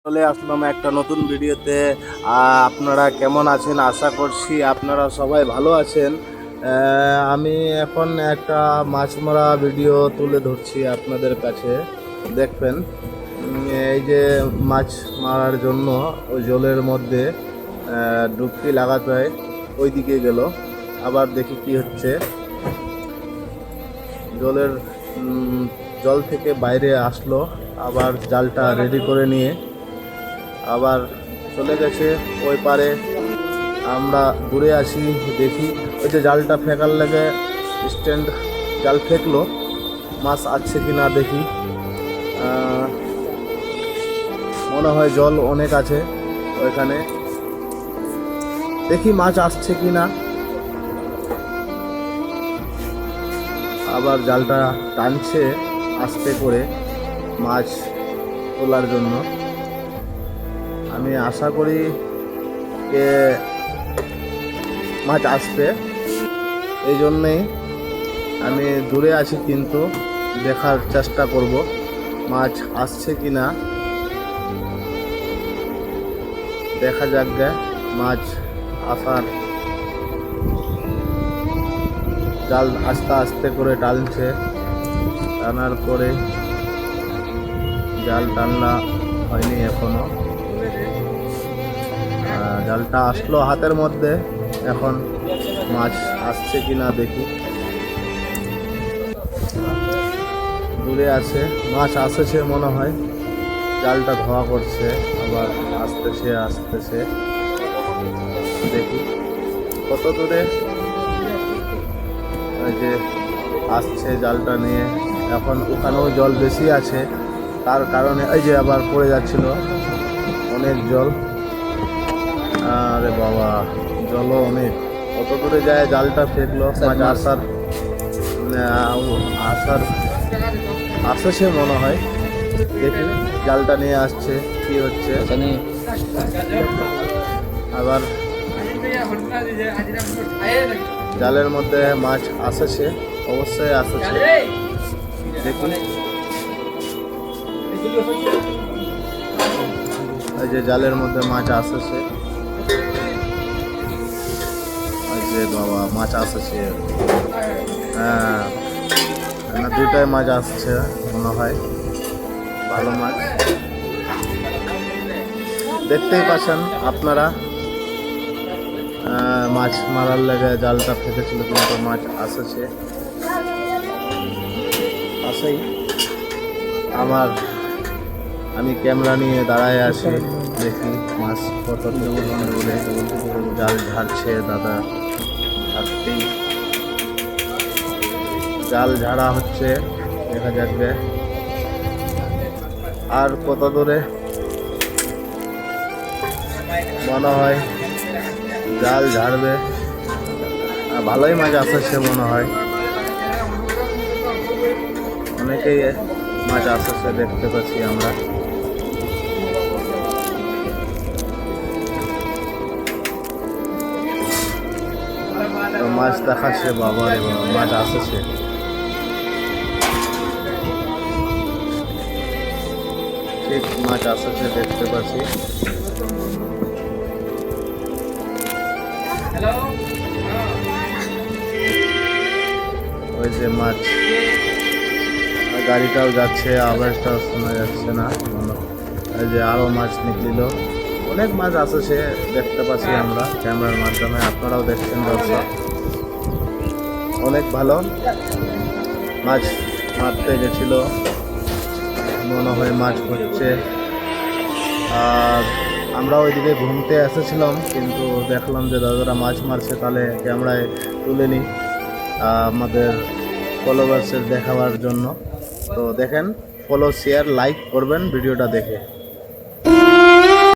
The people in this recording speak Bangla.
চলে আসলাম একটা নতুন ভিডিওতে। আপনারা কেমন আছেন? আশা করছি আপনারা সবাই ভালো আছেন। আমি এখন একটা মাছ মারা ভিডিও তুলে ধরছি আপনাদের কাছে, দেখবেন। এই যে মাছ মারার জন্য ওই জলের মধ্যে ডুবকি লাগাতে হয়, ওই দিকে গেল। আবার দেখি কি হচ্ছে। জল থেকে বাইরে আসলো, আবার জালটা রেডি করে নিয়ে আবার চলে গেছে ওই পারে। আমরা দূরে আছি, দেখি ওই যে জালটা ফেকার লেগে স্ট্যান্ড জাল ফেকলো, মাছ আছে কি না দেখি। মনে হয় জল অনেক আছে ওইখানে, দেখি মাছ আসছে কি না। আবার জালটা টানছে আস্তে করে মাছ তোলার জন্য। আমি আশা করি যে মাছ আসবে, এই জন্যেই আমি দূরে আছি, কিন্তু দেখার চেষ্টা করব মাছ আসছে কি না। দেখা যাক গে মাছ আসার। জাল আস্তে আস্তে করে টানছে, টানার পরে জাল টানা হয়নি এখনো। জালটা আসলো হাতের মধ্যে, এখন মাছ আসছে কিনা দেখি। দূরে আছে, মাছ আসছে মনে হয়। জালটা ধোয়া করছে, আবার আসতেছে দেখি কত দূরে। ওই যে আসছে জালটা নিয়ে, এখন ওখানেও জল বেশি আছে, তার কারণে এই যে আবার পড়ে যাচ্ছিল অনেক জল। আরে বাবা, জলও অনেক। কত দূরে যায় জালটা ফেকলো। মাছ আসছে মনে হয়, দেখি জালটা নিয়ে আসছে কি হচ্ছে। আবার জালের মধ্যে মাছ আসছে, অবশ্যই আসছে, দেখুন। এই যে জালের মধ্যে মাছ আসছে, যে বাবা মাছ আসছে। হ্যাঁ, দুটাই মাছ আসছে মনে হয়, ভালো মাছ। দেখতেই পাচ্ছেন আপনারা, মাছ মারার লেগে জালটা ফেটেছিল, কিন্তু মাছ আসছে। আসেই আমি ক্যামেরা নিয়ে দাঁড়ায় আছি, দেখি মাছ কত দূরে জাল ঝাড়ছে দাদা। আসতেই জাল ঝাড়া হচ্ছে, দেখা যাবে আর কত দূরে। মনে হয় জাল ঝাড়বে, ভালোই মাছ আসছে মনে হয়। অনেকেই মাছ আসছে দেখতে পাচ্ছি আমরা। তো মাছ দেখাচ্ছে, বাবা রে বাবা, মাছ আসছে। ঠিক মাছ আসছে দেখতে পাচ্ছি। ওই যে মাছ, গাড়িটাও যাচ্ছে, আওয়াজটাও শোনা যাচ্ছে না। এই যে আরো মাছ নিকলিল, অনেক মাছ আসছে দেখতে পাচ্ছি আমরা ক্যামেরার মাধ্যমে, আপনারাও দেখছেন দর্শক। অনেক ভালো মাছ মারতে গেছিল মনে হয়, মাছ হচ্ছে। আর আমরা ওইদিকে ঘুমতে এসেছিলাম, কিন্তু দেখলাম যে দাদারা মাছ মারছে, তাহলে ক্যামেরায় তুলে নিই আমাদের ফলোয়ার্সের দেখাবার জন্য। তো দেখেন, ফলো শেয়ার লাইক করবেন ভিডিওটা দেখে।